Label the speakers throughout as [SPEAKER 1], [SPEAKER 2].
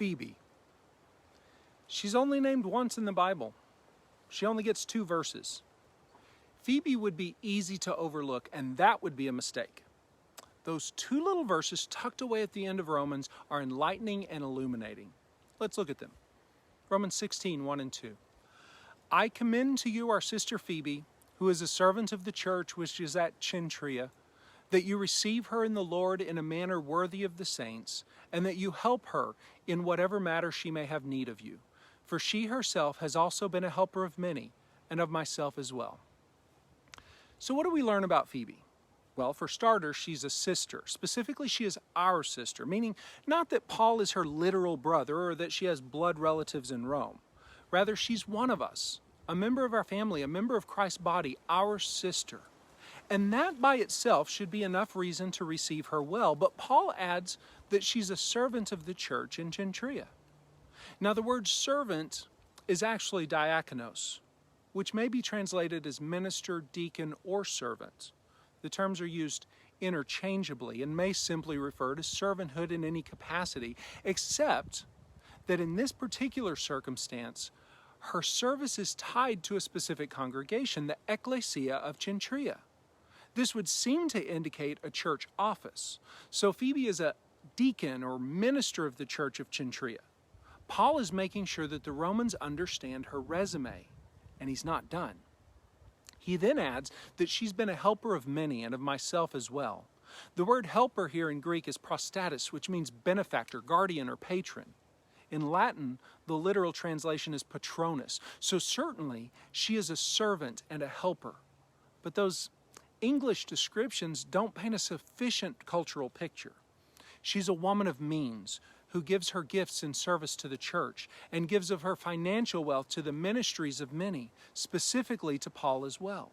[SPEAKER 1] Phoebe. She's only named once in the Bible. She only gets 2 verses. Phoebe would be easy to overlook, and that would be a mistake. Those 2 little verses tucked away at the end of Romans are enlightening and illuminating. Let's look at them. Romans 16, 1 and 2. I commend to you our sister Phoebe, who is a servant of the church which is at Cenchrea, that you receive her in the Lord in a manner worthy of the saints, and that you help her in whatever matter she may have need of you. For she herself has also been a helper of many, and of myself as well. So what do we learn about Phoebe? Well, for starters, she's a sister. Specifically, she is our sister, meaning not that Paul is her literal brother or that she has blood relatives in Rome. Rather, she's one of us, a member of our family, a member of Christ's body, our sister. And that by itself should be enough reason to receive her well. But Paul adds that she's a servant of the church in Cenchrea. Now, the word servant is actually diakonos, which may be translated as minister, deacon, or servant. The terms are used interchangeably and may simply refer to servanthood in any capacity, except that in this particular circumstance, her service is tied to a specific congregation, the ecclesia of Cenchrea. This would seem to indicate a church office. So Phoebe is a deacon or minister of the church of Cenchrea. Paul is making sure that the Romans understand her resume, and he's not done. He then adds that she's been a helper of many and of myself as well. The word helper here in Greek is prostatis, which means benefactor, guardian, or patron. In Latin, the literal translation is patronus. So certainly, she is a servant and a helper. But those English descriptions don't paint a sufficient cultural picture. She's a woman of means who gives her gifts in service to the church and gives of her financial wealth to the ministries of many, specifically to Paul as well.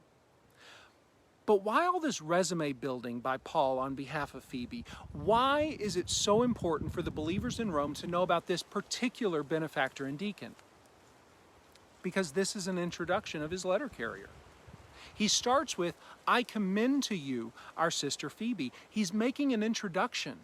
[SPEAKER 1] But why all this resume building by Paul on behalf of Phoebe? Why is it so important for the believers in Rome to know about this particular benefactor and deacon? Because this is an introduction of his letter carrier. He starts with, I commend to you our sister Phoebe. He's making an introduction,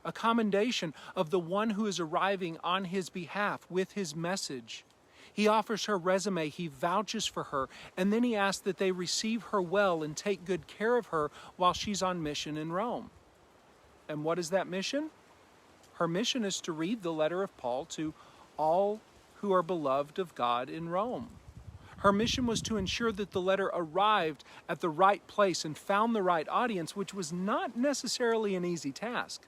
[SPEAKER 1] a commendation of the one who is arriving on his behalf with his message. He offers her resume, he vouches for her, and then he asks that they receive her well and take good care of her while she's on mission in Rome. And what is that mission? Her mission is to read the letter of Paul to all who are beloved of God in Rome. Her mission was to ensure that the letter arrived at the right place and found the right audience, which was not necessarily an easy task.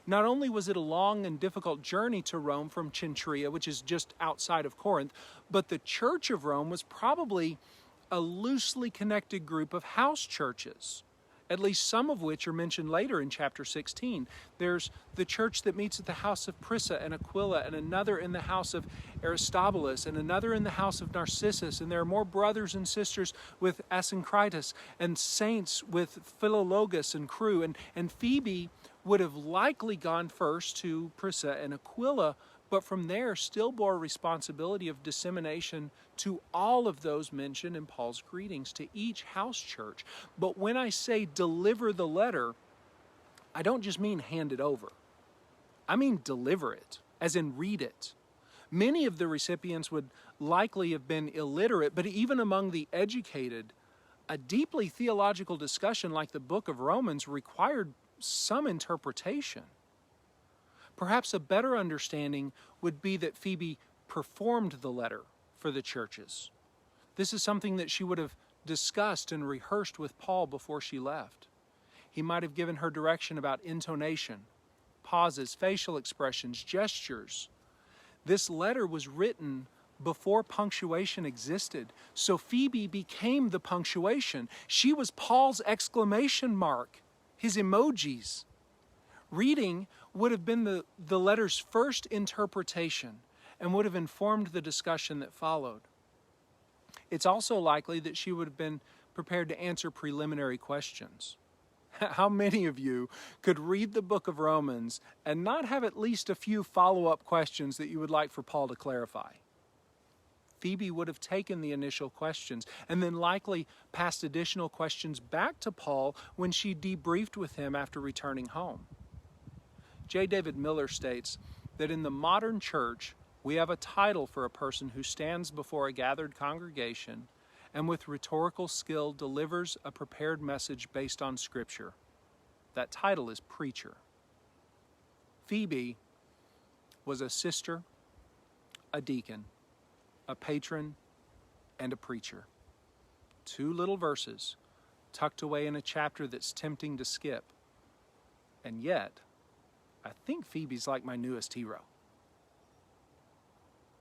[SPEAKER 1] Not only was it a long and difficult journey to Rome from Cenchrea, which is just outside of Corinth, but the Church of Rome was probably a loosely connected group of house churches, at least some of which are mentioned later in chapter 16. There's the church that meets at the house of Prisca and Aquila, and another in the house of Aristobulus, and another in the house of Narcissus, and there are more brothers and sisters with Asyncritus, and saints with Philologus and crew, and Phoebe would have likely gone first to Prisca and Aquila, but from there still bore responsibility of dissemination to all of those mentioned in Paul's greetings to each house church. But when I say deliver the letter, I don't just mean hand it over. I mean deliver it, as in read it. Many of the recipients would likely have been illiterate, but even among the educated, a deeply theological discussion like the book of Romans required some interpretation. Perhaps a better understanding would be that Phoebe performed the letter for the churches. This is something that she would have discussed and rehearsed with Paul before she left. He might have given her direction about intonation, pauses, facial expressions, gestures. This letter was written before punctuation existed, so Phoebe became the punctuation. She was Paul's exclamation mark, his emojis. Reading would have been the letter's first interpretation and would have informed the discussion that followed. It's also likely that she would have been prepared to answer preliminary questions. How many of you could read the book of Romans and not have at least a few follow-up questions that you would like for Paul to clarify? Phoebe would have taken the initial questions and then likely passed additional questions back to Paul when she debriefed with him after returning home. J. David Miller states, that in the modern church, we have a title for a person who stands before a gathered congregation and with rhetorical skill delivers a prepared message based on Scripture. That title is preacher. Phoebe was a sister, a deacon, a patron, and a preacher. 2 little verses tucked away in a chapter that's tempting to skip. And yet, I think Phoebe's like my newest hero.